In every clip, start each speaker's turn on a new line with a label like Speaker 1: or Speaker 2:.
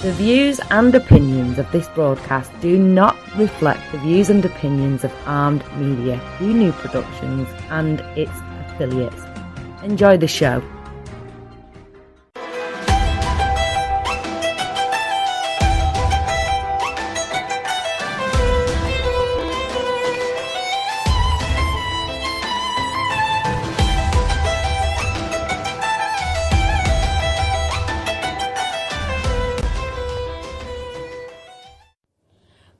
Speaker 1: The views and opinions of this broadcast do not reflect the views and opinions of Armed Media, New Productions and its affiliates. Enjoy the show.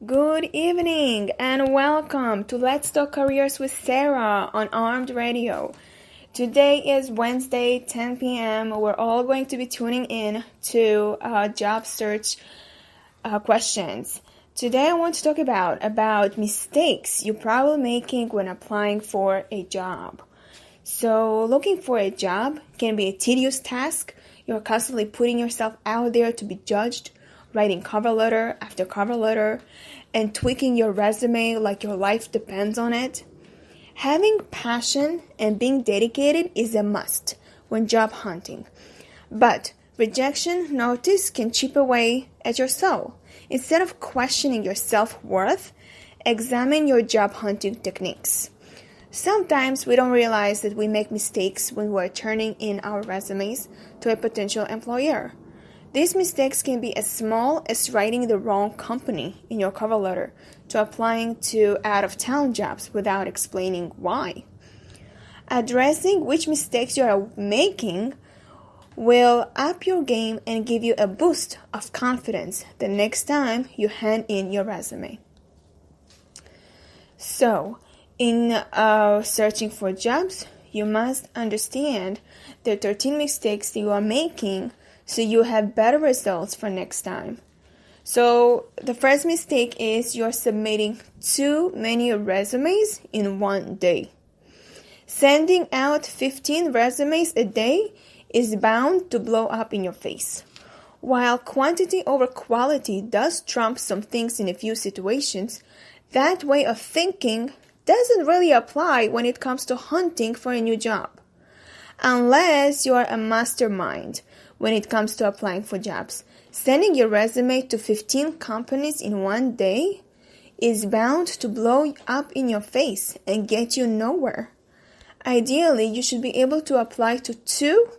Speaker 2: Good evening and welcome to Let's Talk Careers with Sara on Armed Radio. Today is Wednesday, 10 p.m. We're all going to be tuning in to job search questions. Today I want to talk about mistakes you're probably making when applying for a job. So looking for a job can be a tedious task. You're constantly putting yourself out there to be judged, writing cover letter after cover letter, and tweaking your resume like your life depends on it. Having passion and being dedicated is a must when job hunting. But rejection notice can chip away at your soul. Instead of questioning your self-worth, examine your job hunting techniques. Sometimes we don't realize that we make mistakes when we're turning in our resumes to a potential employer. These mistakes can be as small as writing the wrong company in your cover letter to applying to out-of-town jobs without explaining why. Addressing which mistakes you are making will up your game and give you a boost of confidence the next time you hand in your resume. So, in searching for jobs, you must understand the 13 mistakes that you are making so you have better results for next time. So the first mistake is you're submitting too many resumes in one day. Sending out 15 resumes a day is bound to blow up in your face. While quantity over quality does trump some things in a few situations, that way of thinking doesn't really apply when it comes to hunting for a new job. Unless you are a mastermind when it comes to applying for jobs, sending your resume to 15 companies in one day is bound to blow up in your face and get you nowhere. Ideally, you should be able to apply to 2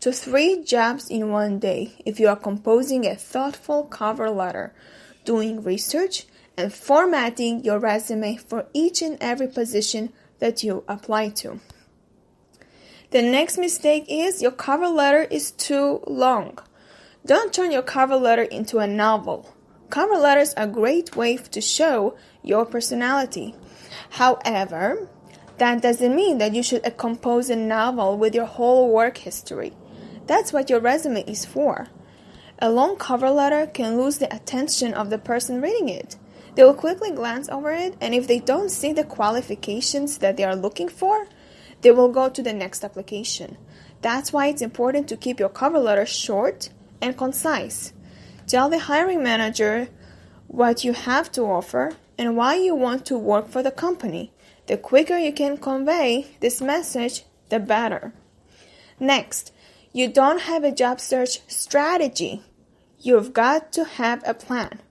Speaker 2: to 3 jobs in one day if you are composing a thoughtful cover letter, doing research, and formatting your resume for each and every position that you apply to. The next mistake is your cover letter is too long. Don't turn your cover letter into a novel. Cover letters are a great way to show your personality. However, that doesn't mean that you should compose a novel with your whole work history. That's what your resume is for. A long cover letter can lose the attention of the person reading it. They will quickly glance over it, and if they don't see the qualifications that they are looking for, they will go to the next application. That's why it's important to keep your cover letter short and concise. Tell the hiring manager what you have to offer and why you want to work for the company. The quicker you can convey this message, the better. Next, you don't have a job search strategy. You've got to have a plan.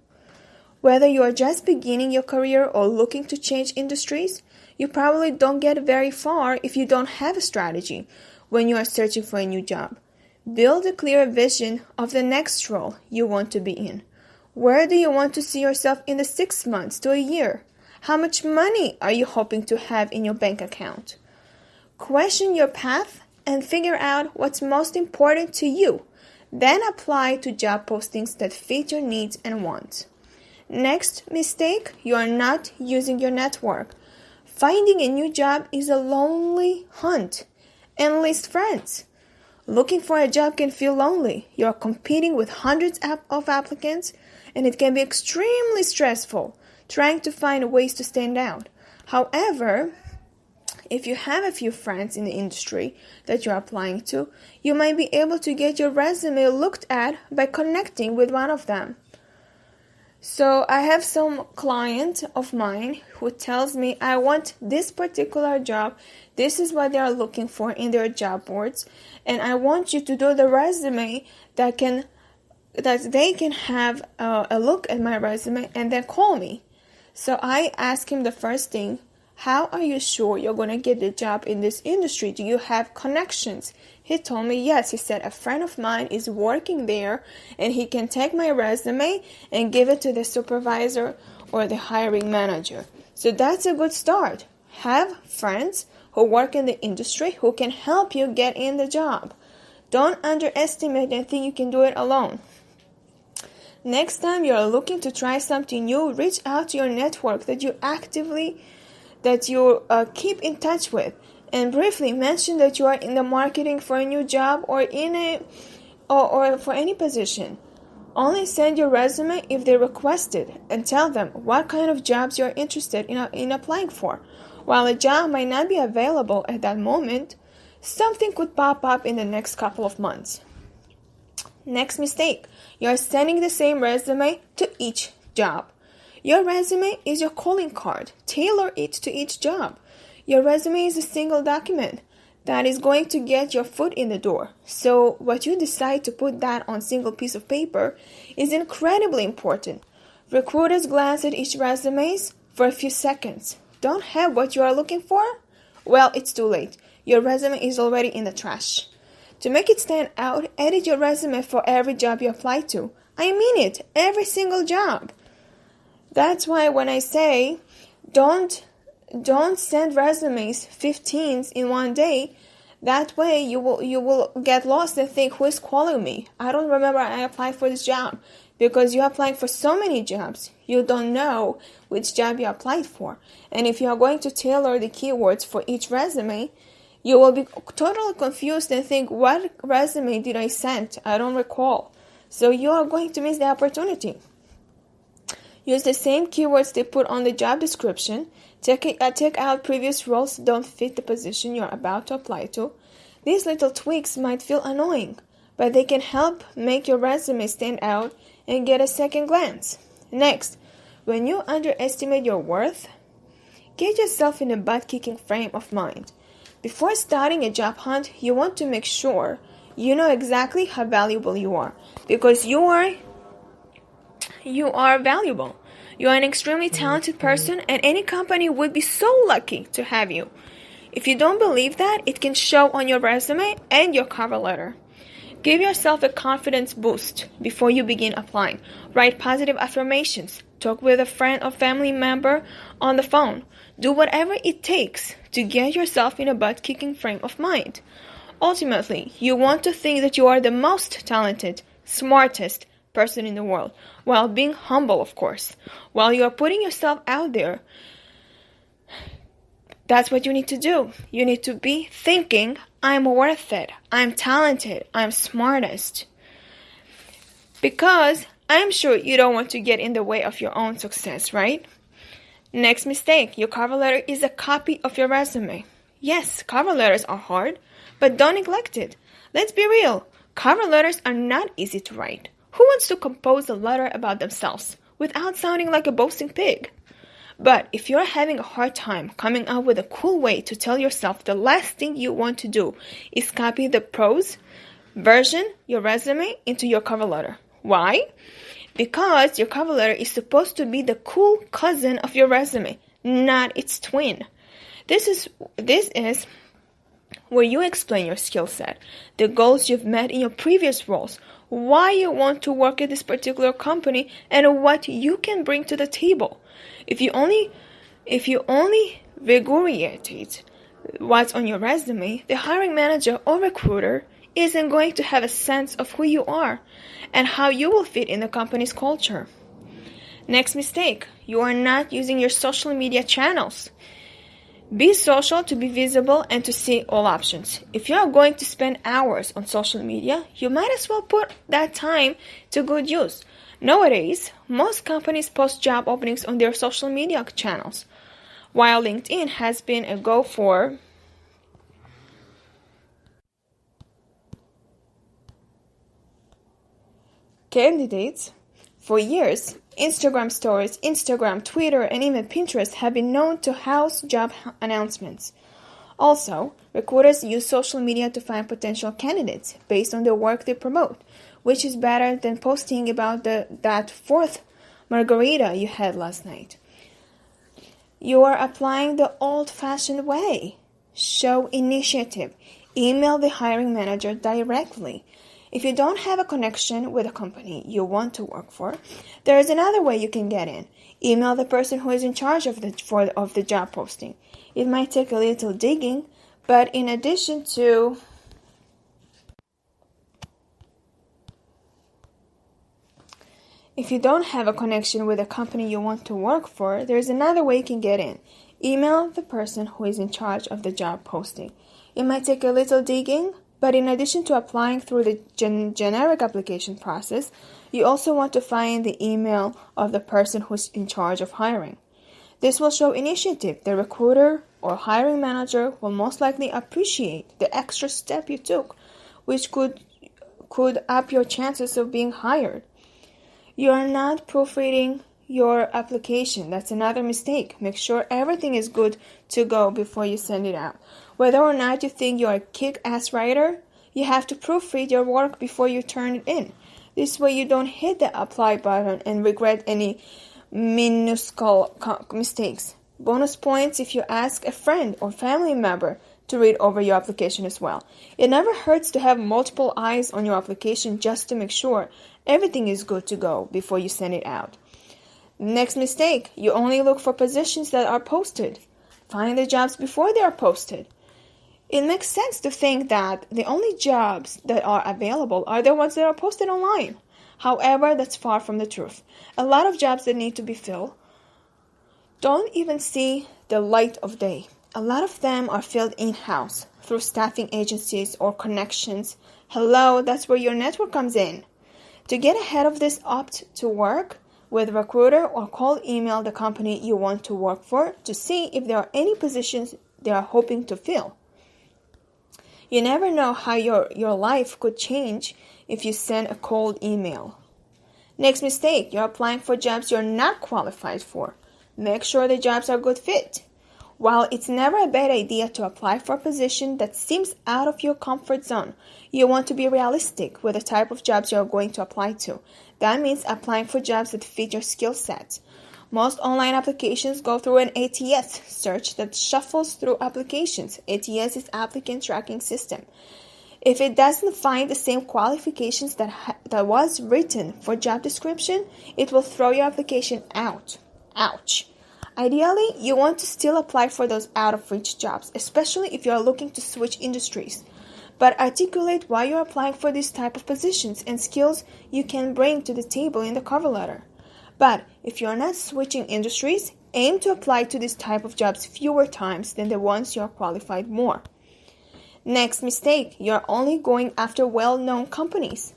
Speaker 2: Whether you are just beginning your career or looking to change industries, you probably don't get very far if you don't have a strategy when you are searching for a new job. Build a clear vision of the next role you want to be in. Where do you want to see yourself in the 6 months to a year? How much money are you hoping to have in your bank account? Question your path and figure out what's most important to you. Then apply to job postings that fit your needs and wants. Next mistake, you are not using your network. Finding a new job is a lonely hunt. Enlist friends. Looking for a job can feel lonely. You are competing with hundreds of applicants, and it can be extremely stressful trying to find ways to stand out. However, if you have a few friends in the industry that you're applying to, you might be able to get your resume looked at by connecting with one of them. So I have some client of mine who tells me, I want this particular job. This is what they are looking for in their job boards. And I want you to do the resume that can that they can have a look at my resume and then call me. So I asked him the first thing, how are you sure you're going to get the job in this industry? Do you have connections? He told me yes. He said a friend of mine is working there and he can take my resume and give it to the supervisor or the hiring manager. So that's a good start. Have friends who work in the industry who can help you get in the job. Don't underestimate and think you can do it alone. Next time you're looking to try something new, reach out to your network that you keep in touch with, and briefly mention that you are in the marketing for a new job or or for any position. Only send your resume if they request it, and tell them what kind of jobs you're interested in applying for. While a job might not be available at that moment, something could pop up in the next couple of months. Next mistake, you're sending the same resume to each job. Your resume is your calling card. Tailor it to each job. Your resume is a single document that is going to get your foot in the door. So what you decide to put that on a single piece of paper is incredibly important. Recruiters glance at each resume for a few seconds. Don't have what you are looking for? Well, it's too late. Your resume is already in the trash. To make it stand out, edit your resume for every job you apply to. I mean it, every single job. That's why when I say don't send resumes 15 in one day, that way you will get lost and think, who is calling me? I don't remember I applied for this job. Because you're applying for so many jobs, you don't know which job you applied for. And if you are going to tailor the keywords for each resume, you will be totally confused and think, what resume did I send? I don't recall. So you are going to miss the opportunity. Use the same keywords they put on the job description. Take out previous roles that don't fit the position you're about to apply to. These little tweaks might feel annoying, but they can help make your resume stand out and get a second glance. Next, when you underestimate your worth, get yourself in a butt-kicking frame of mind. Before starting a job hunt, you want to make sure you know exactly how valuable you are, because you are valuable. You are an extremely talented person, and any company would be so lucky to have you. If you don't believe that, it can show on your resume and your cover letter. Give yourself a confidence boost before you begin applying. Write positive affirmations. Talk with a friend or family member on the phone. Do whatever it takes to get yourself in a butt-kicking frame of mind. Ultimately, you want to think that you are the most talented, smartest person in the world, while being humble, of course. While you are putting yourself out there, that's what you need to do. You need to be thinking, I'm worth it, I'm talented, I'm smartest. Because I'm sure you don't want to get in the way of your own success, right? Next mistake, your cover letter is a copy of your resume. Yes, cover letters are hard, but don't neglect it. Let's be real, cover letters are not easy to write. Who wants to compose a letter about themselves without sounding like a boasting pig? But if you're having a hard time coming up with a cool way to tell yourself the last thing you want to do is copy the prose version, your resume, into your cover letter. Why? Because your cover letter is supposed to be the cool cousin of your resume, not its twin. This is where you explain your skill set, the goals you've met in your previous roles, why you want to work at this particular company, and what you can bring to the table. If you only regurgitate what's on your resume, the hiring manager or recruiter isn't going to have a sense of who you are and how you will fit in the company's culture. Next mistake, you are not using your social media channels. Be social to be visible and to see all options. If you are going to spend hours on social media, you might as well put that time to good use. Nowadays, most companies post job openings on their social media channels, while LinkedIn has been a go for candidates. For years, Instagram stories, Instagram, Twitter, and even Pinterest have been known to house job announcements. Also, recruiters use social media to find potential candidates based on the work they promote, which is better than posting about that fourth margarita you had last night. You are applying the old-fashioned way. Show initiative. Email the hiring manager directly. If you don't have a connection with a company you want to work for, there is another way you can get in. Email the person who is in charge of the job posting. It might take a little digging, but in addition to if you don't have a connection with a company you want to work for, there is another way you can get in. Email the person who is in charge of the job posting. It might take a little digging, but in addition to applying through the generic application process, you also want to find the email of the person who's in charge of hiring. This will show initiative. The recruiter or hiring manager will most likely appreciate the extra step you took, which could up your chances of being hired. You are not proofreading your application. That's another mistake. Make sure everything is good to go before you send it out. Whether or not you think you are a kick-ass writer, you have to proofread your work before you turn it in. This way you don't hit the apply button and regret any minuscule mistakes. Bonus points if you ask a friend or family member to read over your application as well. It never hurts to have multiple eyes on your application just to make sure everything is good to go before you send it out. Next mistake, you only look for positions that are posted. Find the jobs before they are posted. It makes sense to think that the only jobs that are available are the ones that are posted online. However, that's far from the truth. A lot of jobs that need to be filled don't even see the light of day. A lot of them are filled in-house through staffing agencies or connections. Hello, that's where your network comes in. To get ahead of this, opt to work with a recruiter or cold email the company you want to work for to see if there are any positions they are hoping to fill. You never know how your life could change if you send a cold email. Next mistake, you're applying for jobs you're not qualified for. Make sure the jobs are a good fit. While it's never a bad idea to apply for a position that seems out of your comfort zone, you want to be realistic with the type of jobs you're going to apply to. That means applying for jobs that fit your skill set. Most online applications go through an ATS search that shuffles through applications. ATS is Applicant Tracking System. If it doesn't find the same qualifications that was written for job description, it will throw your application out. Ouch. Ideally, you want to still apply for those out-of-reach jobs, especially if you are looking to switch industries. But articulate why you're applying for this type of positions and skills you can bring to the table in the cover letter. But if you're not switching industries, aim to apply to this type of jobs fewer times than the ones you're qualified more. Next mistake, you're only going after well-known companies.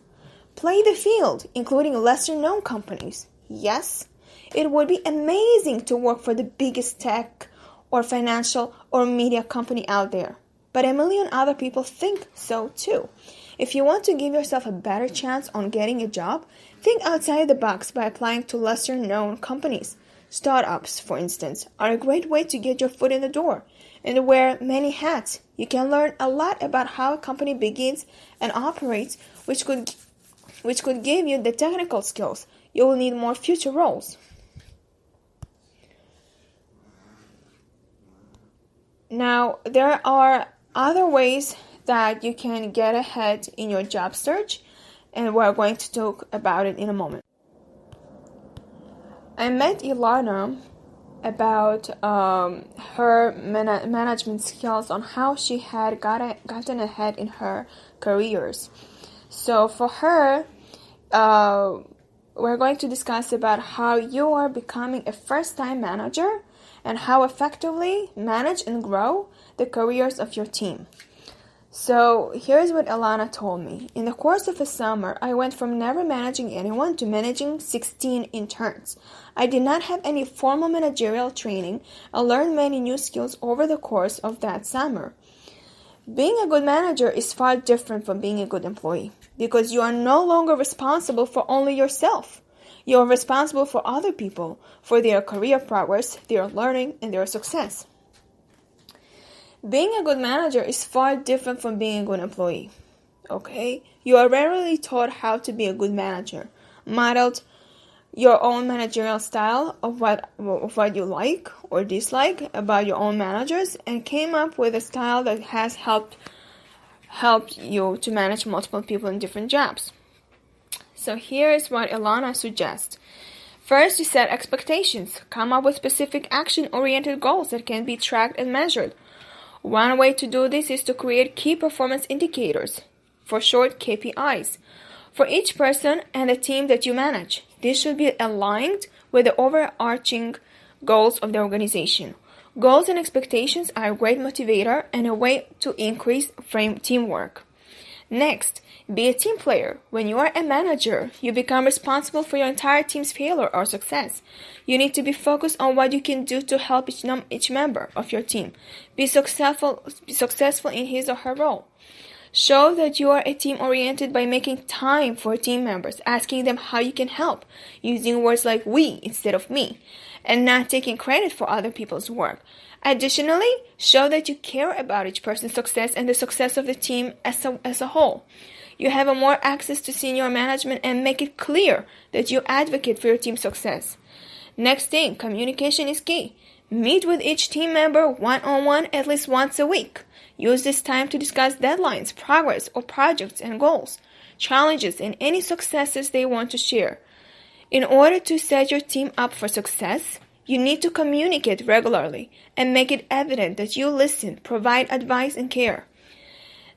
Speaker 2: Play the field, including lesser-known companies. Yes, it would be amazing to work for the biggest tech or financial or media company out there. But a million other people think so too. If you want to give yourself a better chance on getting a job, think outside the box by applying to lesser-known companies. Startups, for instance, are a great way to get your foot in the door and wear many hats. You can learn a lot about how a company begins and operates, which could give you the technical skills you will need more future roles. Now, there are other ways that you can get ahead in your job search, and we're going to talk about it in a moment. I met Ilana about her management skills on how she had gotten ahead in her careers. So for her, we're going to discuss about how you are becoming a first-time manager and how effectively manage and grow the careers of your team. So here's what Alana told me. In the course of a summer, I went from never managing anyone to managing 16 interns. I did not have any formal managerial training. I learned many new skills over the course of that summer. Being a good manager is far different from being a good employee because you are no longer responsible for only yourself. You are responsible for other people, for their career progress, their learning, and their success. Being a good manager is far different from being a good employee. Okay? You are rarely taught how to be a good manager. Modeled your own managerial style of what you like or dislike about your own managers, and came up with a style that has helped you to manage multiple people in different jobs. So here is what Ilana suggests. First, you set expectations. Come up with specific action-oriented goals that can be tracked and measured. One way to do this is to create key performance indicators, for short KPIs, for each person and the team that you manage. This should be aligned with the overarching goals of the organization. Goals and expectations are a great motivator and a way to increase teamwork. Next, be a team player. When you are a manager, you become responsible for your entire team's failure or success. You need to be focused on what you can do to help each member of your team be successful in his or her role. Show that you are a team-oriented by making time for team members, asking them how you can help, using words like we instead of me, and not taking credit for other people's work. Additionally, show that you care about each person's success and the success of the team as a whole. You have more access to senior management and make it clear that you advocate for your team's success. Next thing, communication is key. Meet with each team member one-on-one at least once a week. Use this time to discuss deadlines, progress, or projects and goals, challenges, and any successes they want to share. In order to set your team up for success, you need to communicate regularly and make it evident that you listen, provide advice, and care.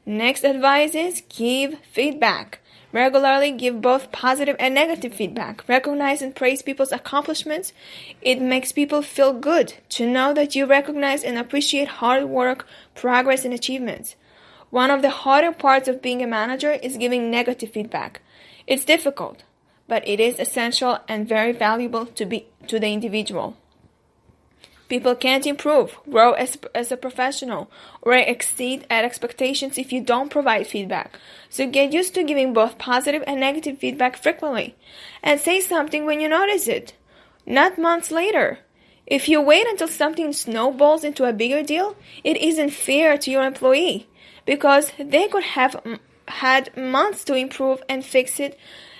Speaker 2: Next advice is give feedback. Regularly give both positive and negative feedback. Recognize and praise people's accomplishments. It makes people feel good to know that you recognize and appreciate hard work, progress, and achievements. One of the harder parts of being a manager is giving negative feedback. It's difficult, but it is essential and very valuable to the individual. People can't improve, grow as a professional, or exceed at expectations if you don't provide feedback. So get used to giving both positive and negative feedback frequently. And say something when you notice it, not months later. If you wait until something snowballs into a bigger deal, it isn't fair to your employee, because they could have had months to improve and fix it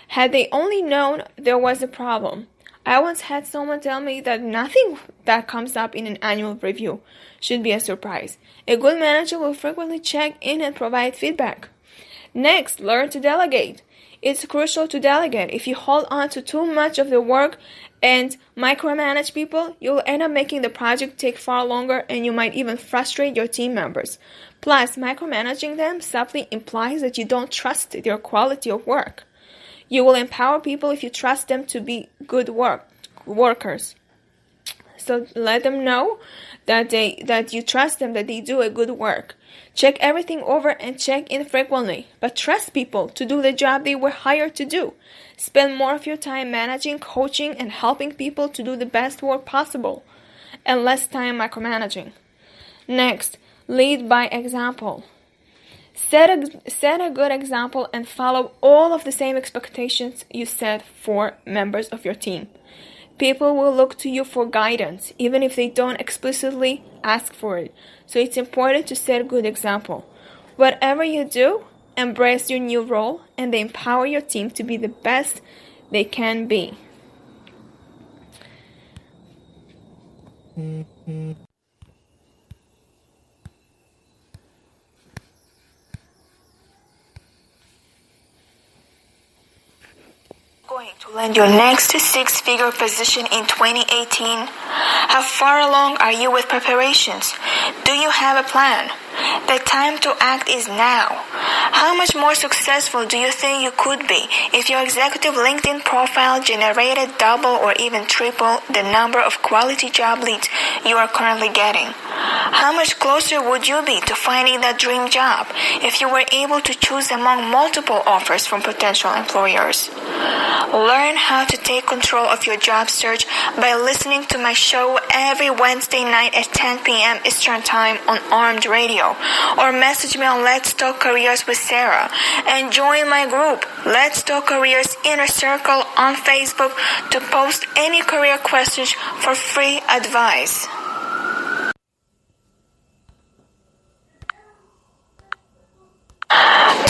Speaker 2: had they only known there was a problem. I once had someone tell me that nothing that comes up in an annual review should be a surprise. A good manager will frequently check in and provide feedback. Next, learn to delegate. It's crucial to delegate. If you hold on to too much of the work and micromanage people, you'll end up making the project take far longer, and you might even frustrate your team members. Plus, micromanaging them subtly implies that you don't trust their quality of work. You will empower people if you trust them to be good workers. So let them know that you trust them, that they do a good work. Check everything over and check in frequently, but trust people to do the job they were hired to do. Spend more of your time managing, coaching, and helping people to do the best work possible, and less time micromanaging. Next, lead by example. Set a good example and follow all of the same expectations you set for members of your team. People will look to you for guidance, even if they don't explicitly ask for it. So it's important to set a good example. Whatever you do, embrace your new role and empower your team to be the best they can be. Going to land your next six-figure position in 2018? How far along are you with preparations? Do you have a plan? The time to act is now. How much more successful do you think you could be if your executive LinkedIn profile generated double or even triple the number of quality job leads you are currently getting? How much closer would you be to finding that dream job if you were able to choose among multiple offers from potential employers? Learn how to take control of your job search by listening to my show every Wednesday night at 10 p.m. Eastern Time on Armed Radio, or message me on Let's Talk Careers with Sarah, and join my group, Let's Talk Careers Inner Circle, on Facebook to post any career questions for free advice.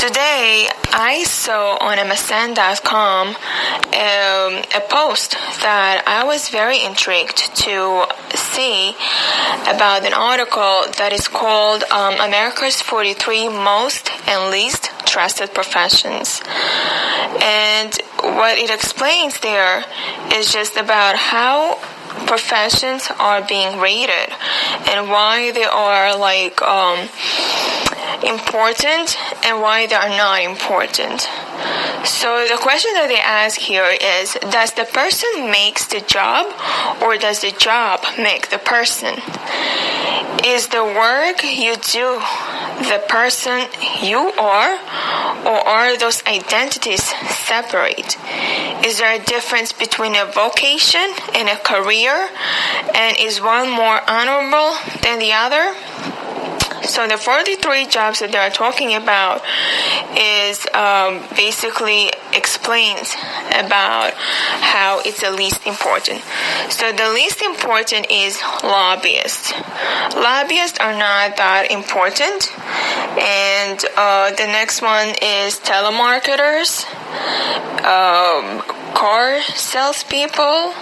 Speaker 2: Today, I saw on MSN.com a post that I was very intrigued to see about an article that is called America's 43 Most and Least Trusted Professions. And what it explains there is just about how professions are being rated and why they are important and why they are not important. So the question that they ask here is, does the person makes the job or does the job make the person? Is the work you do the person you are, or are those identities separate? Is there a difference between a vocation and a career, and is one more honorable than the other? So the 43 jobs that they're talking about is basically explains about how it's the least important. So the least important is lobbyists. Lobbyists are not that important. And the next one is telemarketers, car salespeople,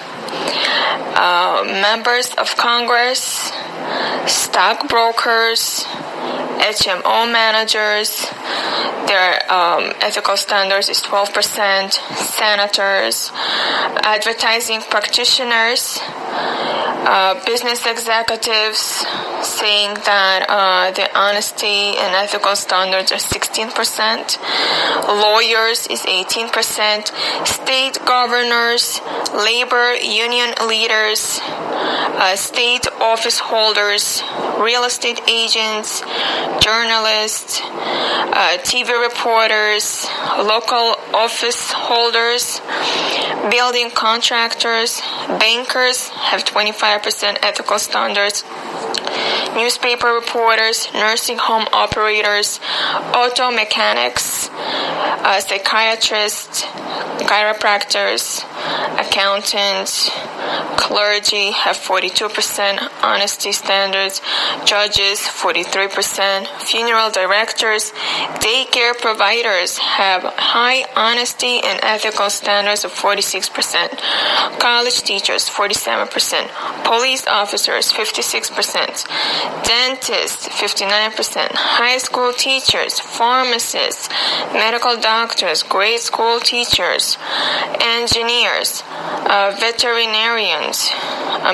Speaker 2: members of Congress, stockbrokers, HMO managers. Their ethical standards is 12%. Senators, advertising practitioners, business executives, saying that the honesty and ethical standards are 16%. Lawyers is 18%. State governors, labor union leaders, state office holders, real estate agents, journalists, TV reporters, local office holders, building contractors, bankers have 25% ethical standards, newspaper reporters, nursing home operators, auto mechanics, psychiatrists, chiropractors, accountants, clergy have 42% honesty standards, judges 43%, funeral directors, daycare providers have high honesty and ethical standards of 46%, college teachers 47%, police officers 56%, dentists 59%, high school teachers, pharmacists, medical doctors, grade school teachers, engineers, veterinarians,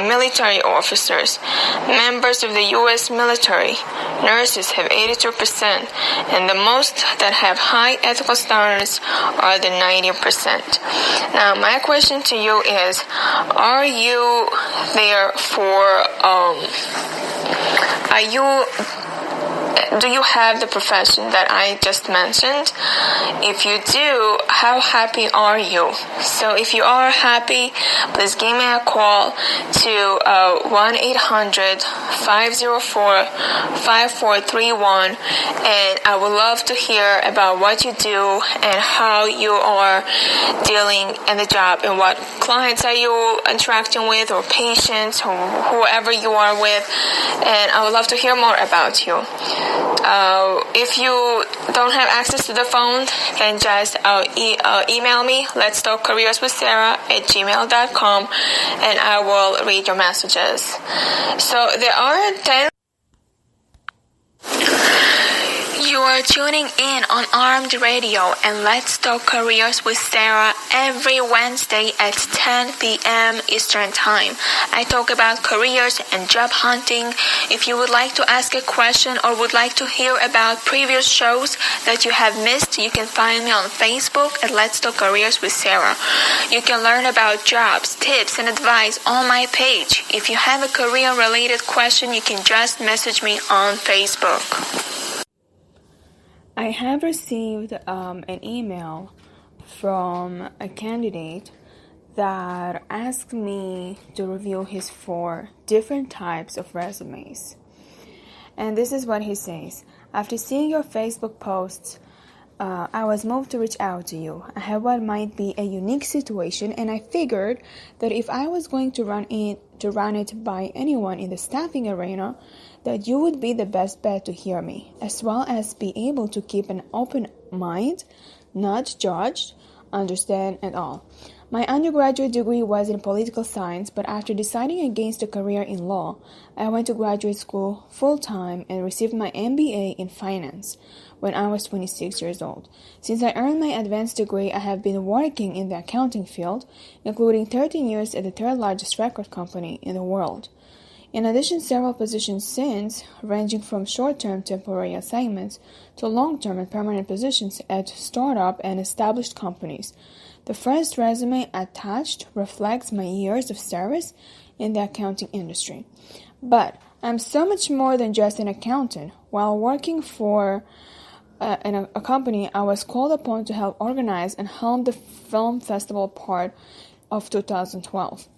Speaker 2: military officers, members of the U.S. military, nurses have 82%, and the most that have high ethical standards are the 90%. Now, my question to you is, are you there for, do you have the profession that I just mentioned? If you do, how happy are you? So if you are happy, please give me a call to 1-800-504-5431, and I would love to hear about what you do and how you are dealing in the job and what clients are you interacting with, or patients, or whoever you are with, and I would love to hear more about you. If you don't have access to the phone, then just email me, letstalkcareerswithsara@gmail.com, and I will read your messages. So there are 10. You are tuning in on Armed Radio and Let's Talk Careers with Sara every Wednesday at 10 p.m. Eastern Time. I talk about careers and job hunting. If you would like to ask a question or would like to hear about previous shows that you have missed, you can find me on Facebook at Let's Talk Careers with Sara. You can learn about jobs, tips, and advice on my page. If you have a career-related question, you can just message me on Facebook. I have received an email from a candidate that asked me to review his 4 different types of resumes. And this is what he says. After seeing your Facebook posts, I was moved to reach out to you. I have what might be a unique situation, and I figured that if I was going to run it by anyone in the staffing arena, that you would be the best bet to hear me, as well as be able to keep an open mind, not judge, understand at all. My undergraduate degree was in political science, but after deciding against a career in law, I went to graduate school full-time and received my MBA in finance when I was 26 years old. Since I earned my advanced degree, I have been working in the accounting field, including 13 years at the third largest record company in the world. In addition, several positions since, ranging from short-term temporary assignments to long-term and permanent positions at startup and established companies. The first resume attached reflects my years of service in the accounting industry. But I'm so much more than just an accountant. While working for a company, I was called upon to help organize and helm the film festival part of 2012.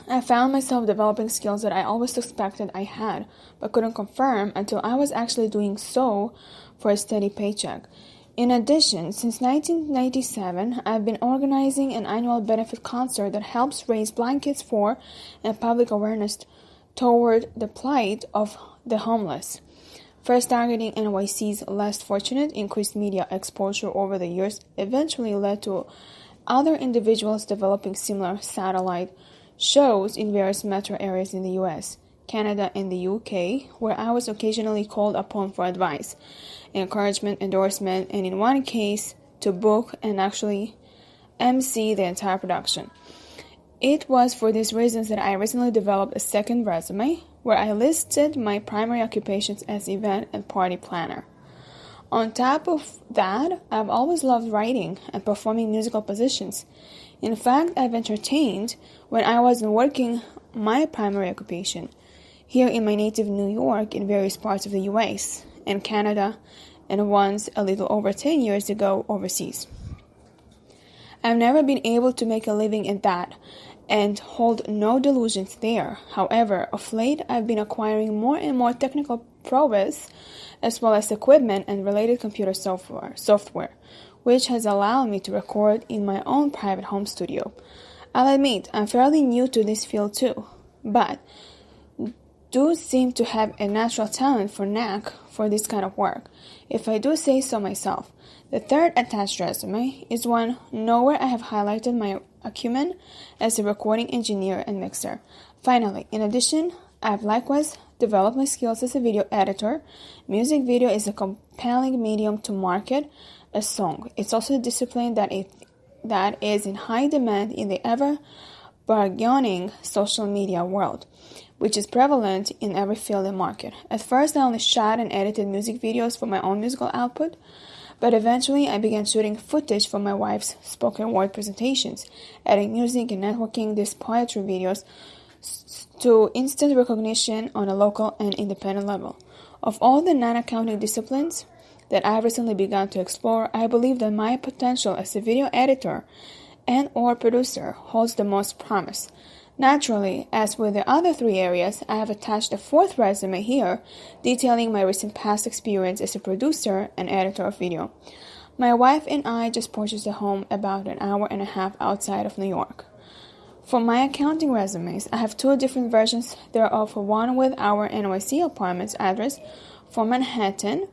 Speaker 2: I found myself developing skills that I always suspected I had, but couldn't confirm until I was actually doing so for a steady paycheck. In addition, since 1997, I've been organizing an annual benefit concert that helps raise blankets for and public awareness toward the plight of the homeless. First targeting NYC's less fortunate, increased media exposure over the years eventually led to other individuals developing similar satellite shows in various metro areas in the US, Canada, and the UK, where I was occasionally called upon for advice, encouragement, endorsement, and in one case, to book and actually MC the entire production. It was for these reasons that I recently developed a second resume, where I listed my primary occupations as event and party planner. On top of that, I've always loved writing and performing musical positions. In fact, I've entertained when I wasn't working my primary occupation, here in my native New York, in various parts of the US and Canada, and once a little over 10 years ago overseas. I've never been able to make a living in that and hold no delusions there. However, of late I've been acquiring more and more technical prowess as well as equipment and related computer software, which has allowed me to record in my own private home studio. I'll admit, I'm fairly new to this field too, but do seem to have a natural talent for knack for this kind of work, if I do say so myself. The third attached resume is one nowhere I have highlighted my acumen as a recording engineer and mixer. Finally, in addition, I have likewise developed my skills as a video editor. Music video is a compelling medium to market a song. It's also a discipline that is in high demand in the ever-burgeoning social media world, which is prevalent in every field and market. At first, I only shot and edited music videos for my own musical output, but eventually I began shooting footage for my wife's spoken word presentations, adding music and networking these poetry videos to instant recognition on a local and independent level. Of all the non-accounting disciplines that I've recently begun to explore, I believe that my potential as a video editor and or producer holds the most promise. Naturally, as with the other three areas, I have attached a fourth resume here, detailing my recent past experience as a producer and editor of video. My wife and I just purchased a home about an hour and a half outside of New York. For my accounting resumes, I have two different versions thereof, one with our NYC apartments address for Manhattan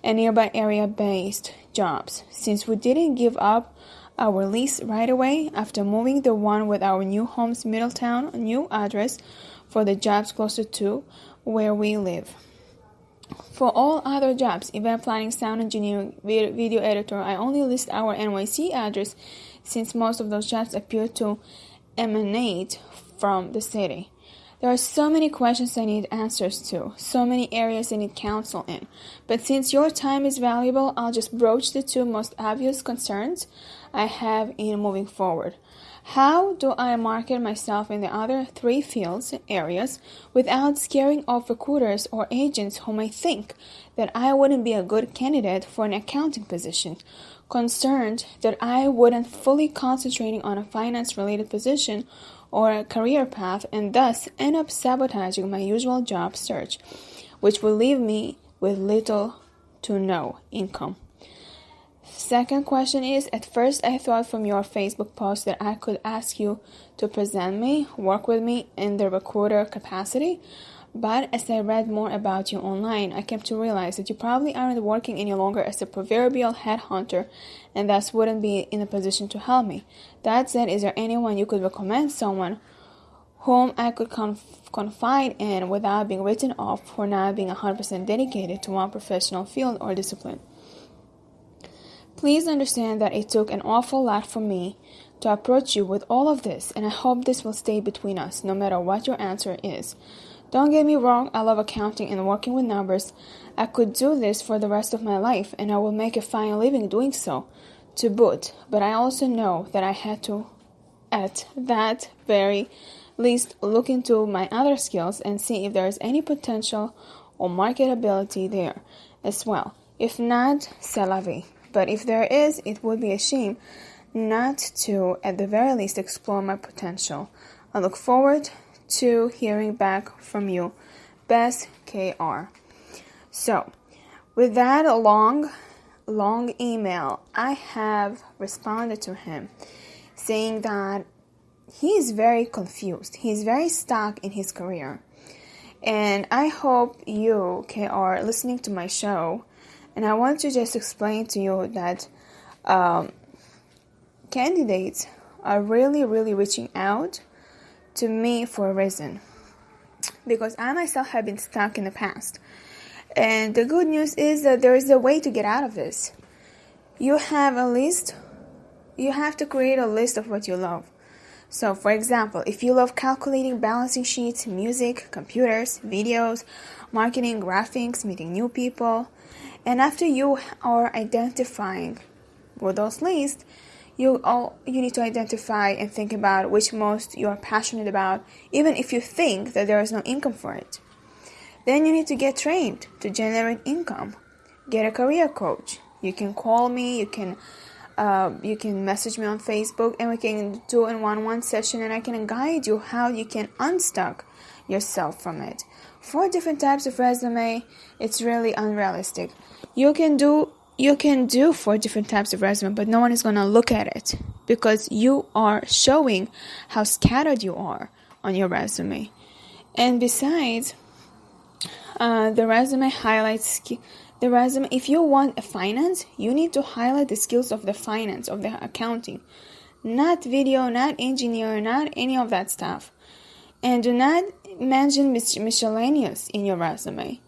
Speaker 2: and nearby area-based jobs. Since we didn't give up our lease right away after moving, the one with our new home's Middletown new address for the jobs closer to where we live. For all other jobs, event planning, sound engineering, video editor, I only list our NYC address since most of those jobs appear to emanate from the city. There are so many questions I need answers to, so many areas I need counsel in. But since your time is valuable, I'll just broach the two most obvious concerns I have in moving forward. How do I market myself in the other three fields areas without scaring off recruiters or agents who might think that I wouldn't be a good candidate for an accounting position, concerned that I wouldn't fully concentrating on a finance-related position or a career path and thus end up sabotaging my usual job search, which will leave me with little to no income? Second question is, at first I thought from your Facebook post that I could ask you to present me, work with me in the recruiter capacity. But as I read more about you online, I came to realize that you probably aren't working any longer as a proverbial headhunter and thus wouldn't be in a position to help me. That said, is there anyone you could recommend, someone whom I could confide in without being written off for not being 100% dedicated to one professional field or discipline? Please understand that it took an awful lot for me to approach you with all of this, and I hope this will stay between us, no matter what your answer is. Don't get me wrong, I love accounting and working with numbers. I could do this for the rest of my life, and I will make a fine living doing so, to boot. But I also know that I had to, at that very least, look into my other skills and see if there is any potential or marketability there as well. If not, c'est la vie. But if there is, it would be a shame not to, at the very least, explore my potential. I look forward to hearing back from you. Best, KR. So, with that long email, I have responded to him saying that he is very confused. He's very stuck in his career. And I hope you, KR, listening to my show, and I want to just explain to you that candidates are really reaching out to me for a reason, because I myself have been stuck in the past. And the good news is that there is a way to get out of this. You have to create a list of what you love. So, for example, if you love calculating, balancing sheets, music, computers, videos, marketing, graphics, meeting new people, and after you are identifying with those lists, you need to identify and think about which most you are passionate about, even if you think that there is no income for it. Then you need to get trained to generate income. Get a career coach. You can call me, you can message me on Facebook, and we can do a one-on-one session, and I can guide you how you can unstuck yourself from it. 4 different types of resume, it's really unrealistic. You can do 4 different types of resume, but no one is going to look at it because you are showing how scattered you are on your resume. And besides, the resume highlights the resume. If you want a finance, you need to highlight the skills of the finance, of the accounting, not video, not engineer, not any of that stuff. And do not mention miscellaneous in your resume.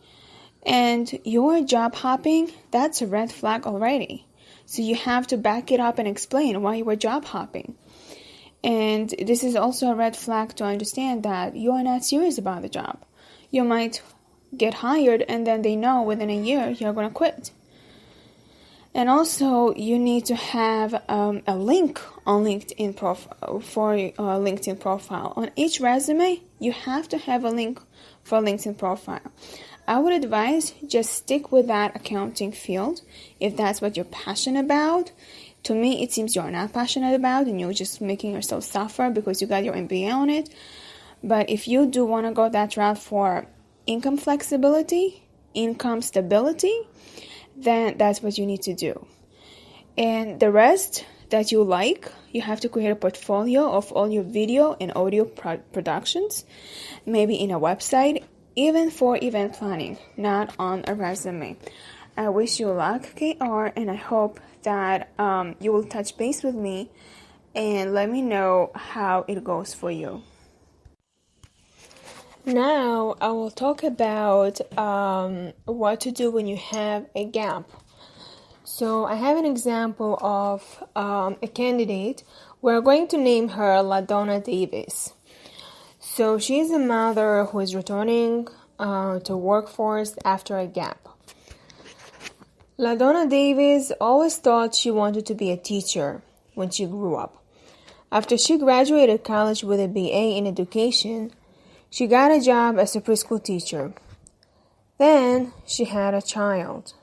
Speaker 2: And your job hopping, that's a red flag already. So you have to back it up and explain why you were job hopping. And this is also a red flag to understand that you are not serious about the job. You might get hired and then they know within a year you're going to quit. And also you need to have a link on LinkedIn profile for LinkedIn profile. On each resume, you have to have a link for LinkedIn profile. I would advise just stick with that accounting field if that's what you're passionate about. To me, it seems you're not passionate about and you're just making yourself suffer because you got your MBA on it. But if you do want to go that route for income flexibility, income stability, then that's what you need to do. And the rest that you like, you have to create a portfolio of all your video and audio productions, maybe in a website, even for event planning, not on a resume. I wish you luck, KR, and I hope that you will touch base with me and let me know how it goes for you. Now I will talk about what to do when you have a gap. So I have an example of a candidate. We're going to name her LaDonna Davis. So she's a mother who is returning to workforce after a gap. LaDonna Davis always thought she wanted to be a teacher when she grew up. After she graduated college with a BA in education, she got a job as a preschool teacher. Then she had a child.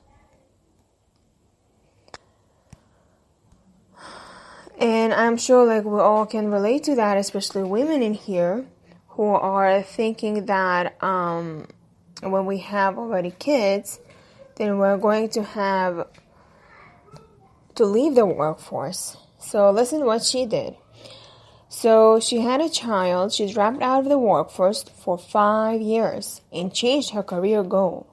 Speaker 2: And I'm sure we all can relate to that, especially women in here who are thinking that when we have already kids, then we're going to have to leave the workforce. So listen what she did. So she had a child. She dropped out of the workforce for 5 years and changed her career goal.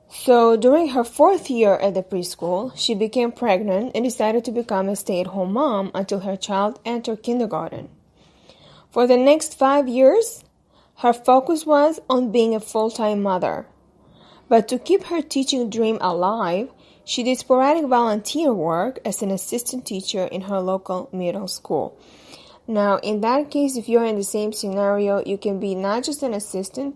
Speaker 2: So during her 4th year at the preschool, she became pregnant and decided to become a stay-at-home mom until her child entered kindergarten. For the next 5 years, her focus was on being a full-time mother. But to keep her teaching dream alive, she did sporadic volunteer work as an assistant teacher in her local middle school. Now, in that case, if you're in the same scenario, you can be not just an assistant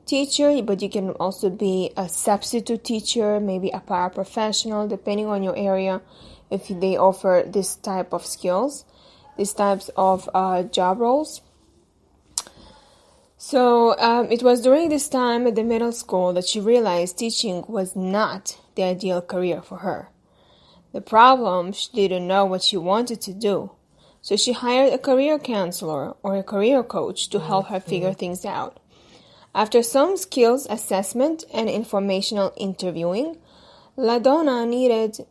Speaker 2: teacher, but you can also be a substitute teacher, maybe a paraprofessional, depending on your area, if they offer this type of skills, these types of job roles. So it was during this time at the middle school that she realized teaching was not the ideal career for her. The problem, she didn't know what she wanted to do. So she hired a career counselor or a career coach to help her figure things out. After some skills assessment and informational interviewing, LaDonna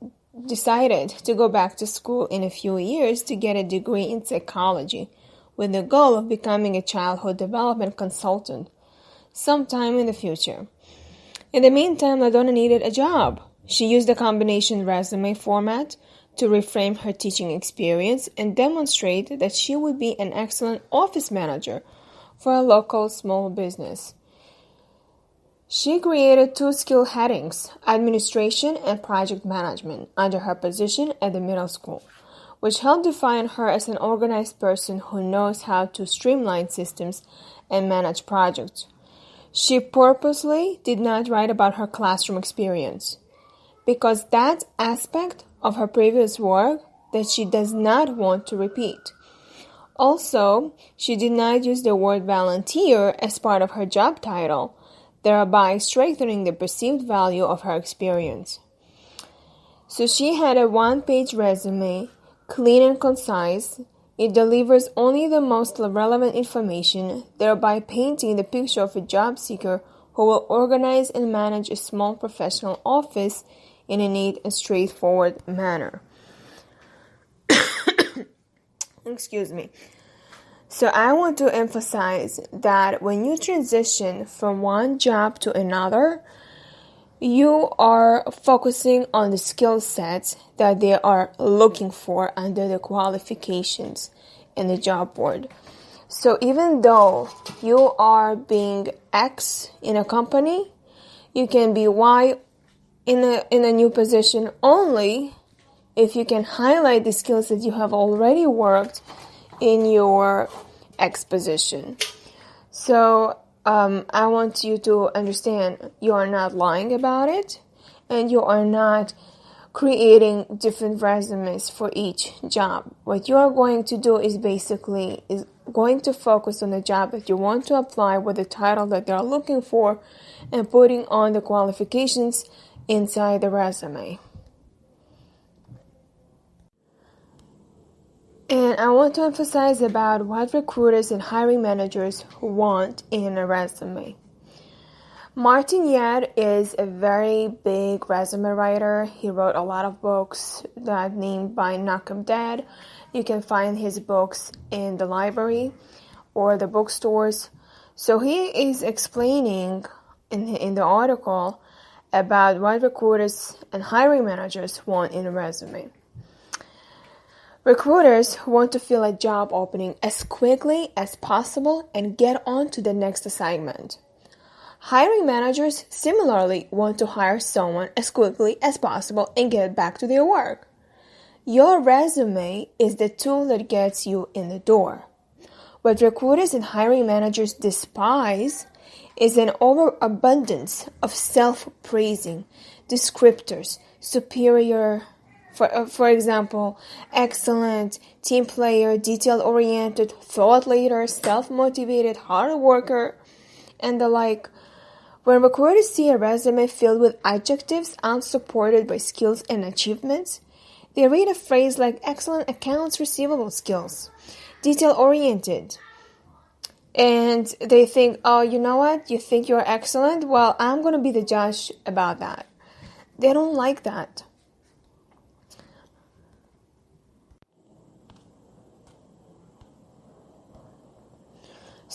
Speaker 2: decided to go back to school in a few years to get a degree in psychology, with the goal of becoming a childhood development consultant sometime in the future. In the meantime, LaDonna needed a job. She used a combination resume format to reframe her teaching experience and demonstrate that she would be an excellent office manager for a local small business. She created 2 skill headings, administration and project management, under her position at the middle school, which helped define her as an organized person who knows how to streamline systems and manage projects. She purposely did not write about her classroom experience, because that's aspect of her previous work that she does not want to repeat. Also, she did not use the word volunteer as part of her job title, thereby strengthening the perceived value of her experience. So she had a 1-page resume, clean and concise. It delivers only the most relevant information, thereby painting the picture of a job seeker who will organize and manage a small professional office in a neat and straightforward manner. Excuse me. So I want to emphasize that when you transition from one job to another, you are focusing on the skill sets that they are looking for under the qualifications in the job board. So even though you are being X in a company, you can be Y in a new position only if you can highlight the skills that you have already worked in your X position. So I want you to understand you are not lying about it, and you are not creating different resumes for each job. What you are going to do is going to focus on the job that you want to apply with the title that they are looking for, and putting on the qualifications inside the resume. And I want to emphasize about what recruiters and hiring managers want in a resume. Martin Yad is a very big resume writer. He wrote a lot of books that named by Knock 'em Dead. You can find his books in the library or the bookstores. So he is explaining in the article about what recruiters and hiring managers want in a resume. Recruiters want to fill a job opening as quickly as possible and get on to the next assignment. Hiring managers similarly want to hire someone as quickly as possible and get back to their work. Your resume is the tool that gets you in the door. What recruiters and hiring managers despise is an overabundance of self-praising descriptors, superior, for example, excellent, team player, detail-oriented, thought leader, self-motivated, hard worker, and the like. When recruiters see a resume filled with adjectives unsupported by skills and achievements, they read a phrase like excellent accounts receivable skills, detail-oriented, and they think, oh, you know what? You think you're excellent? Well, I'm going to be the judge about that. They don't like that.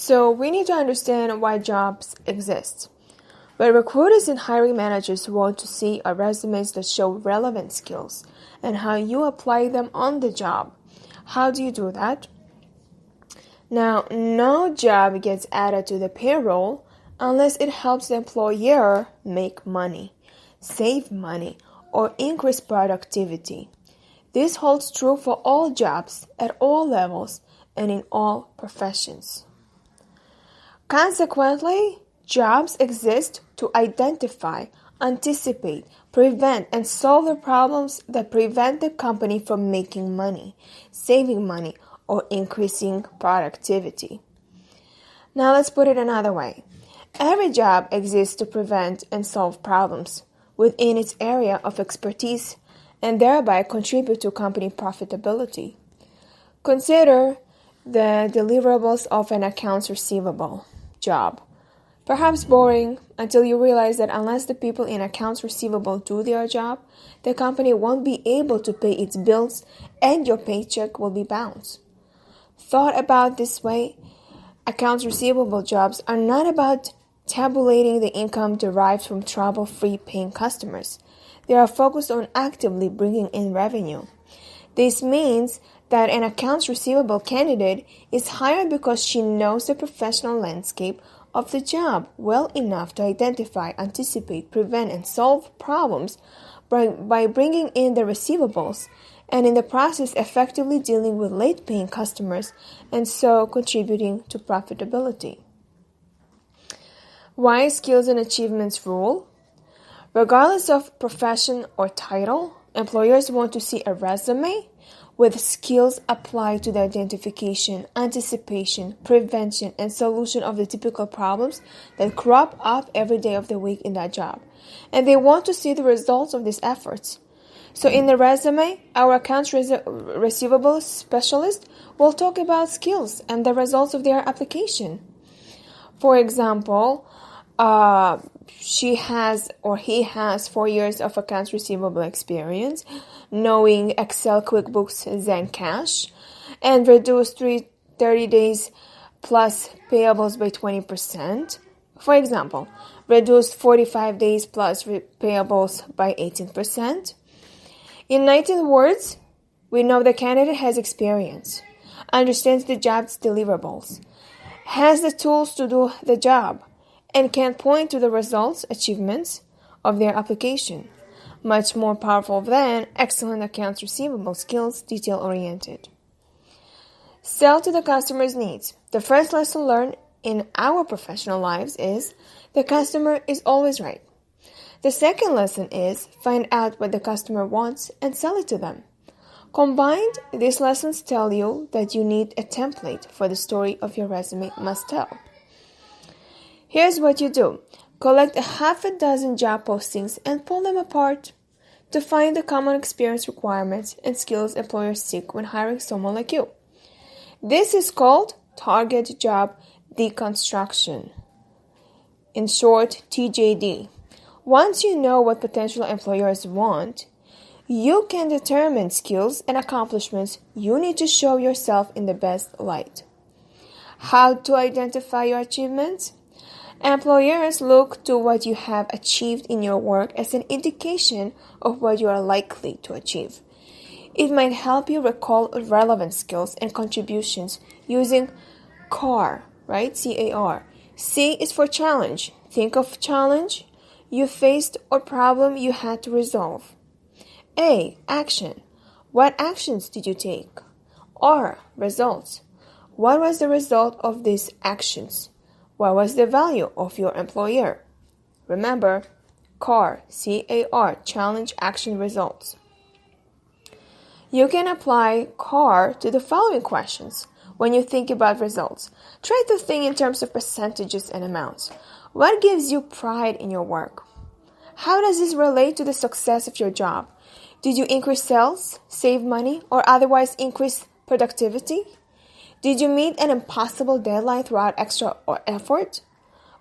Speaker 2: So we need to understand why jobs exist. But recruiters and hiring managers want to see resumes that show relevant skills and how you apply them on the job. How do you do that? Now, no job gets added to the payroll unless it helps the employer make money, save money, or increase productivity. This holds true for all jobs at all levels and in all professions. Consequently, jobs exist to identify, anticipate, prevent, and solve the problems that prevent the company from making money, saving money, or increasing productivity. Now let's put it another way. Every job exists to prevent and solve problems within its area of expertise and thereby contribute to company profitability. Consider the deliverables of an accounts receivable job. Perhaps boring until you realize that unless the people in accounts receivable do their job, the company won't be able to pay its bills and your paycheck will be bounced. Thought about this way, accounts receivable jobs are not about tabulating the income derived from trouble-free paying customers. They are focused on actively bringing in revenue. This means that an accounts receivable candidate is hired because she knows the professional landscape of the job well enough to identify, anticipate, prevent, and solve problems by bringing in the receivables, and in the process effectively dealing with late-paying customers and so contributing to profitability. Why skills and achievements rule? Regardless of profession or title, employers want to see a resume with skills applied to the identification, anticipation, prevention, and solution of the typical problems that crop up every day of the week in that job. And they want to see the results of these efforts. So in the resume, our accounts receivable specialist will talk about skills and the results of their application. For example, she has or he has 4 years of accounts receivable experience, knowing Excel, QuickBooks, Zencash, and reduced 30 days plus payables by 20%. For example, reduced 45 days plus payables by 18%. In 19 words, we know the candidate has experience, understands the job's deliverables, has the tools to do the job, and can point to the results, achievements of their application. Much more powerful than excellent accounts receivable skills, detail-oriented. Sell to the customer's needs. The first lesson learned in our professional lives is the customer is always right. The second lesson is find out what the customer wants and sell it to them. Combined, these lessons tell you that you need a template for the story of your resume must tell. Here's what you do. Collect 6 job postings and pull them apart to find the common experience requirements and skills employers seek when hiring someone like you. This is called target job deconstruction. In short, TJD. Once you know what potential employers want, you can determine skills and accomplishments you need to show yourself in the best light. How to identify your achievements? Employers look to what you have achieved in your work as an indication of what you are likely to achieve. It might help you recall relevant skills and contributions using CAR, right? C-A-R. C is for challenge. Think of challenge you faced or problem you had to resolve. A, action. What actions did you take? R, results. What was the result of these actions? What was the value of your employer? Remember, CAR, C-A-R, challenge, action, results. You can apply CAR to the following questions when you think about results. Try to think in terms of percentages and amounts. What gives you pride in your work? How does this relate to the success of your job? Did you increase sales, save money, or otherwise increase productivity? Did you meet an impossible deadline throughout extra effort?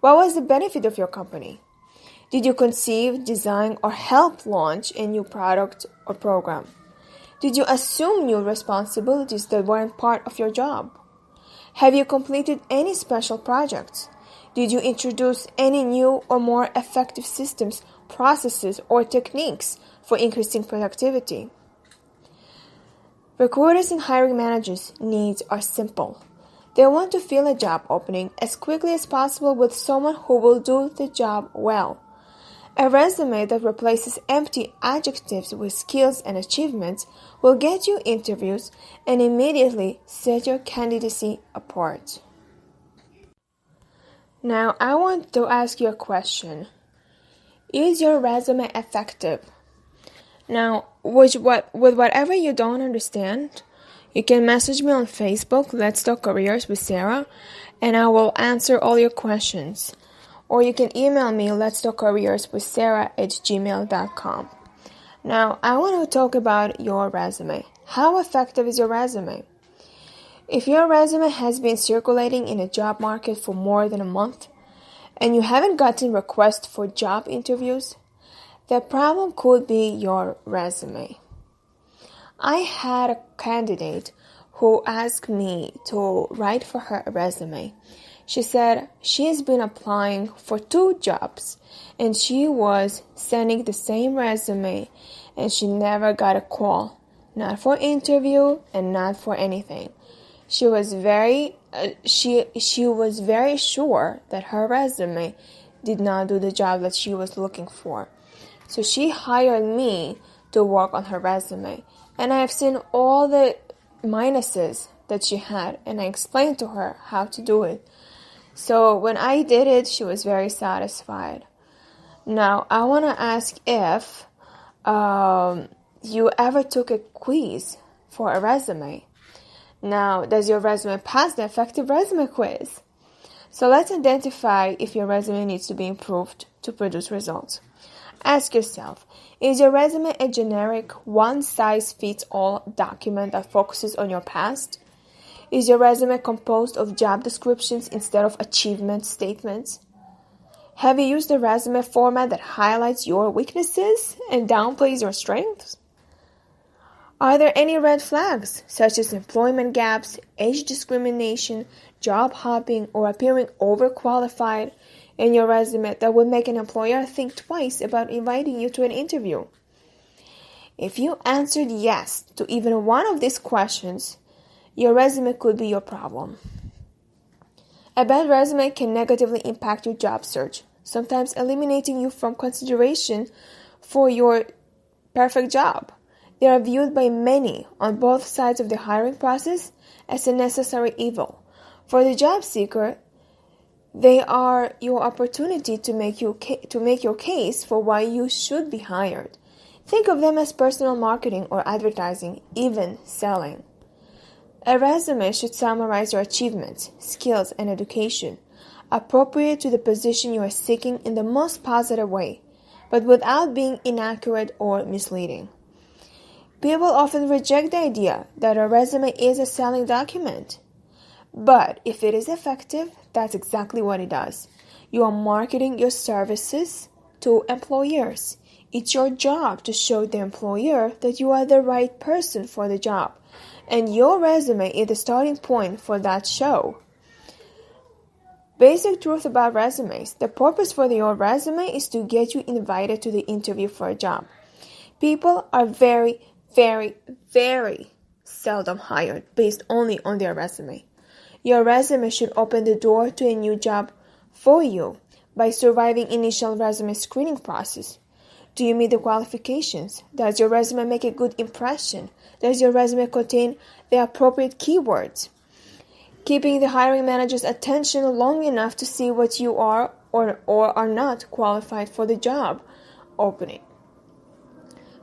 Speaker 2: What was the benefit of your company? Did you conceive, design, or help launch a new product or program? Did you assume new responsibilities that weren't part of your job? Have you completed any special projects? Did you introduce any new or more effective systems, processes, or techniques for increasing productivity? Recruiters and hiring managers' needs are simple. They want to fill a job opening as quickly as possible with someone who will do the job well. A resume that replaces empty adjectives with skills and achievements will get you interviews and immediately set your candidacy apart. Now, I want to ask you a question. Is your resume effective? Now, with whatever you don't understand, you can message me on Facebook, Let's Talk Careers with Sarah, and I will answer all your questions. Or you can email me, letstalkcareerswithsarah@gmail.com. Now, I want to talk about your resume. How effective is your resume? If your resume has been circulating in a job market for more than a month, and you haven't gotten requests for job interviews, the problem could be your resume. I had a candidate who asked me to write for her a resume. She said she's been applying for 2 jobs and she was sending the same resume and she never got a call, not for interview and not for anything. She was very sure that her resume did not do the job that she was looking for. So she hired me to work on her resume. And I have seen all the minuses that she had, and I explained to her how to do it. So when I did it, she was very satisfied. Now, I want to ask if you ever took a quiz for a resume. Now, does your resume pass the effective resume quiz? So let's identify if your resume needs to be improved to produce results. Ask yourself, is your resume a generic one-size-fits-all document that focuses on your past? Is your resume composed of job descriptions instead of achievement statements? Have you used a resume format that highlights your weaknesses and downplays your strengths? Are there any red flags, such as employment gaps, age discrimination, job hopping, or appearing overqualified in your resume that would make an employer think twice about inviting you to an interview? If you answered yes to even one of these questions, your resume could be your problem. A bad resume can negatively impact your job search, sometimes eliminating you from consideration for your perfect job. They are viewed by many on both sides of the hiring process as a necessary evil. For the job seeker, they are your opportunity to make your case for why you should be hired. Think of them as personal marketing or advertising, even selling. A resume should summarize your achievements, skills, and education, appropriate to the position you are seeking in the most positive way, but without being inaccurate or misleading. People often reject the idea that a resume is a selling document. But if it is effective, that's exactly what it does. You are marketing your services to employers. It's your job to show the employer that you are the right person for the job. And your resume is the starting point for that show. Basic truth about resumes. The purpose for your resume is to get you invited to the interview for a job. People are very, very, very seldom hired based only on their resume. Your resume should open the door to a new job for you by surviving initial resume screening process. Do you meet the qualifications? Does your resume make a good impression? Does your resume contain the appropriate keywords? Keeping the hiring manager's attention long enough to see what you are or are not qualified for the job opening.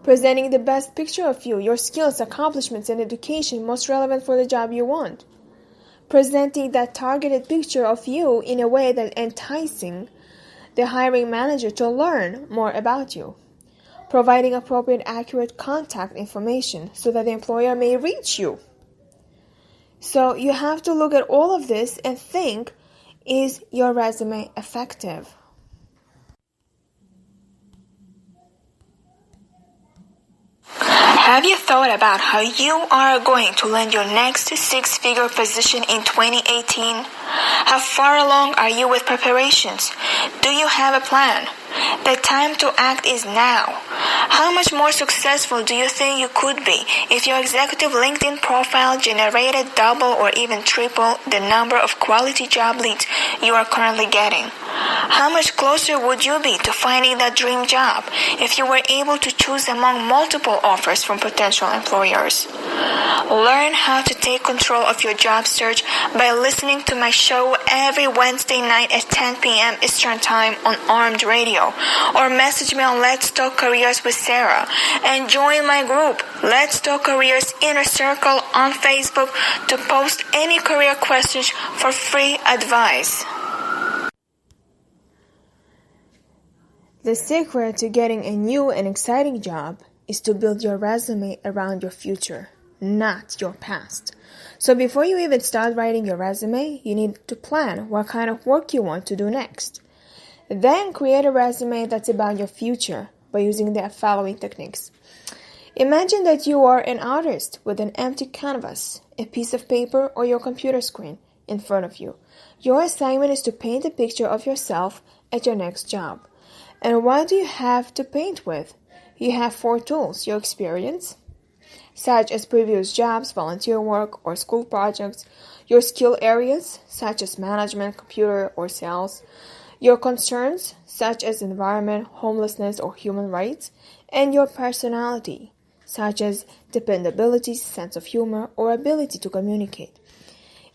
Speaker 2: Presenting the best picture of you, your skills, accomplishments, and education most relevant for the job you want. Presenting that targeted picture of you in a way that enticing the hiring manager to learn more about you. Providing appropriate, accurate contact information so that the employer may reach you. So you have to look at all of this and think, is your resume effective? Have you thought about how you are going to land your next six-figure position in 2018? How far along are you with preparations? Do you have a plan? The time to act is now. How much more successful do you think you could be if your executive LinkedIn profile generated double or even triple the number of quality job leads you are currently getting? How much closer would you be to finding that dream job if you were able to choose among multiple offers from potential employers? Learn how to take control of your job search by listening to my show every Wednesday night at 10 p.m. Eastern Time on Armed Radio, or message me on Let's Talk Careers with Sarah, and join my group, Let's Talk Careers Inner Circle, on Facebook to post any career questions for free advice. The secret to getting a new and exciting job is to build your resume around your future, not your past. So before you even start writing your resume, you need to plan what kind of work you want to do next. Then create a resume that's about your future by using the following techniques. Imagine that you are an artist with an empty canvas, a piece of paper, or your computer screen in front of you. Your assignment is to paint a picture of yourself at your next job. And what do you have to paint with? You have 4 tools: your experience, such as previous jobs, volunteer work, or school projects; your skill areas, such as management, computer, or sales; your concerns, such as environment, homelessness, or human rights; and your personality, such as dependability, sense of humor, or ability to communicate.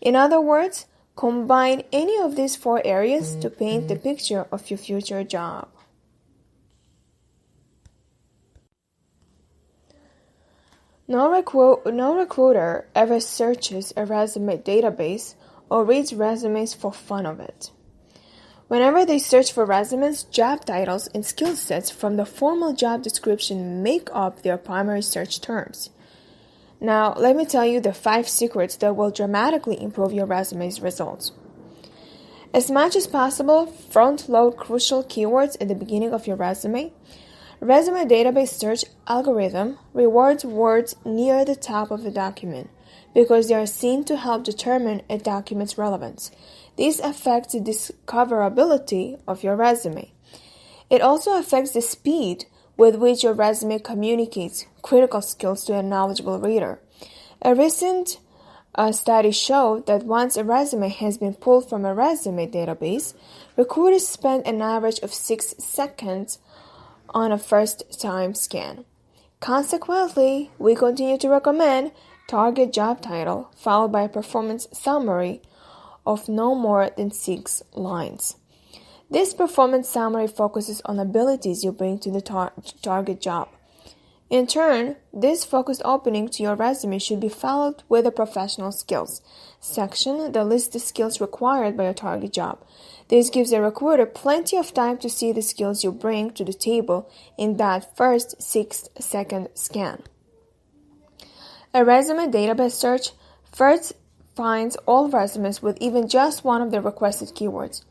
Speaker 2: In other words, combine any of these 4 areas to paint the picture of your future job. No recruiter ever searches a resume database or reads resumes for fun of it. Whenever they search for resumes, job titles and skill sets from the formal job description make up their primary search terms. Now, let me tell you the 5 secrets that will dramatically improve your resume's results. As much as possible, front-load crucial keywords at the beginning of your resume. Resume database search algorithm rewards words near the top of the document because they are seen to help determine a document's relevance. This affects the discoverability of your resume. It also affects the speed with which your resume communicates critical skills to a knowledgeable reader. A recent study showed that once a resume has been pulled from a resume database, recruiters spend an average of 6 seconds on a first-time scan. Consequently, we continue to recommend target job title followed by a performance summary of no more than 6 lines. This performance summary focuses on abilities you bring to the target job. In turn, this focused opening to your resume should be followed with a professional skills section that lists the skills required by your target job. This gives a recruiter plenty of time to see the skills you bring to the table in that first 6-second scan. A resume database search first finds all resumes with even just one of the requested keywords.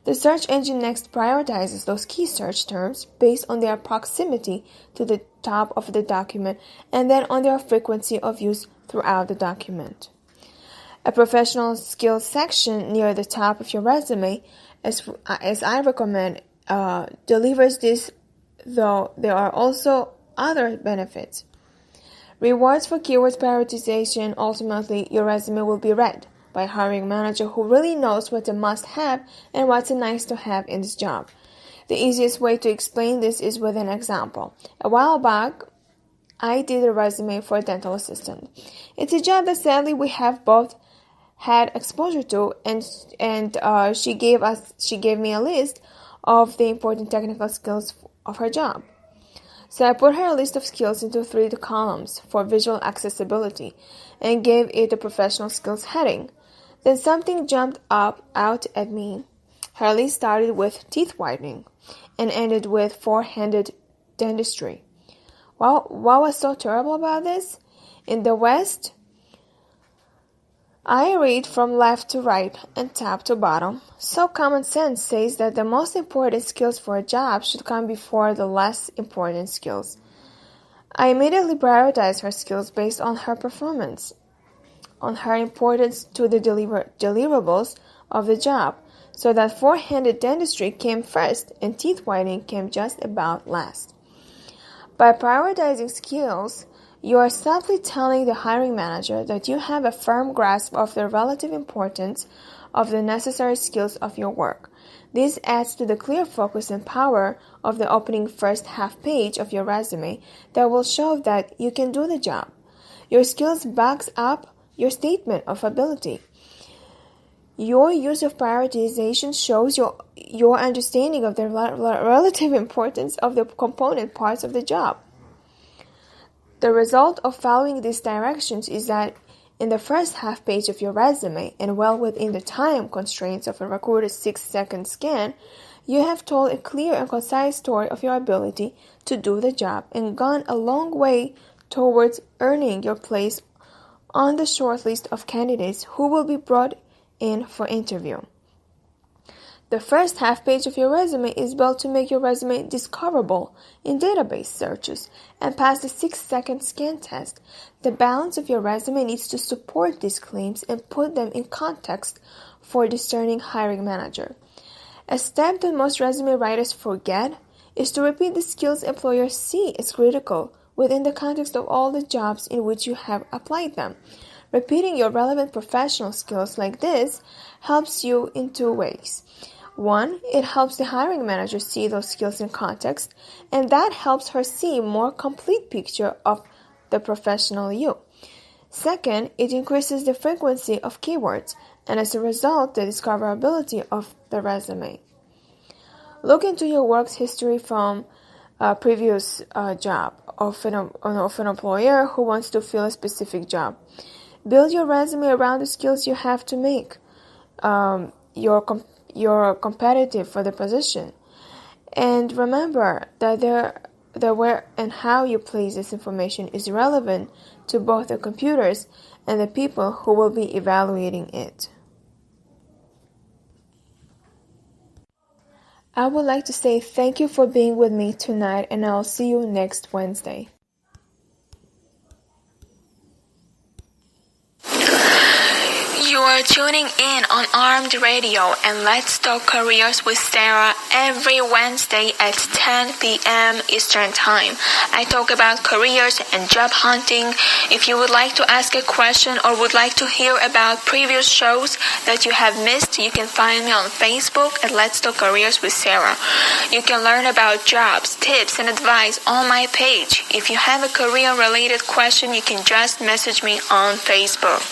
Speaker 2: The search engine next prioritizes those key search terms based on their proximity to the top of the document and then on their frequency of use throughout the document. A professional skills section near the top of your resume, as I recommend, delivers this, though there are also other benefits. Rewards for keywords prioritization. Ultimately, your resume will be read by a hiring manager who really knows what's a must-have and what's a nice-to-have in this job. The easiest way to explain this is with an example. A while back, I did a resume for a dental assistant. It's a job that sadly we have both had exposure to, and she gave me a list of the important technical skills of her job. So I put her list of skills into 3 columns for visual accessibility and gave it a professional skills heading. Then something jumped out at me. Her list started with teeth whitening and ended with four-handed dentistry. What was so terrible about this? In the West, I read from left to right and top to bottom, so common sense says that the most important skills for a job should come before the less important skills. I immediately prioritized her skills based on her performance, on her importance to the deliverables of the job, so that four-handed dentistry came first and teeth whitening came just about last. By prioritizing skills, you are simply telling the hiring manager that you have a firm grasp of the relative importance of the necessary skills of your work. This adds to the clear focus and power of the opening first half page of your resume that will show that you can do the job. Your skills backs up your statement of ability. Your use of prioritization shows your understanding of the relative importance of the component parts of the job. The result of following these directions is that in the first half page of your resume, and well within the time constraints of a recorded 6-second scan, you have told a clear and concise story of your ability to do the job and gone a long way towards earning your place on the short list of candidates who will be brought in for interview. The first half page of your resume is built to make your resume discoverable in database searches and pass the 6-second scan test. The balance of your resume needs to support these claims and put them in context for a discerning hiring manager. A step that most resume writers forget is to repeat the skills employers see as critical within the context of all the jobs in which you have applied them. Repeating your relevant professional skills like this helps you in two ways. One, it helps the hiring manager see those skills in context, and that helps her see a more complete picture of the professional you. Second, it increases the frequency of keywords, and as a result, the discoverability of the resume. Look into your work's history from a previous job of an employer who wants to fill a specific job. Build your resume around the skills you have to make you're competitive for the position. And remember that the where and how you place this information is relevant to both the computers and the people who will be evaluating it. I would like to say thank you for being with me tonight, and I'll see you next Wednesday.
Speaker 3: You are tuning in on Armed Radio and Let's Talk Careers with Sara every Wednesday at 10 p.m. Eastern Time. I talk about careers and job hunting. If you would like to ask a question or would like to hear about previous shows that you have missed, you can find me on Facebook at Let's Talk Careers with Sara. You can learn about jobs, tips, and advice on my page. If you have a career-related question, you can just message me on Facebook.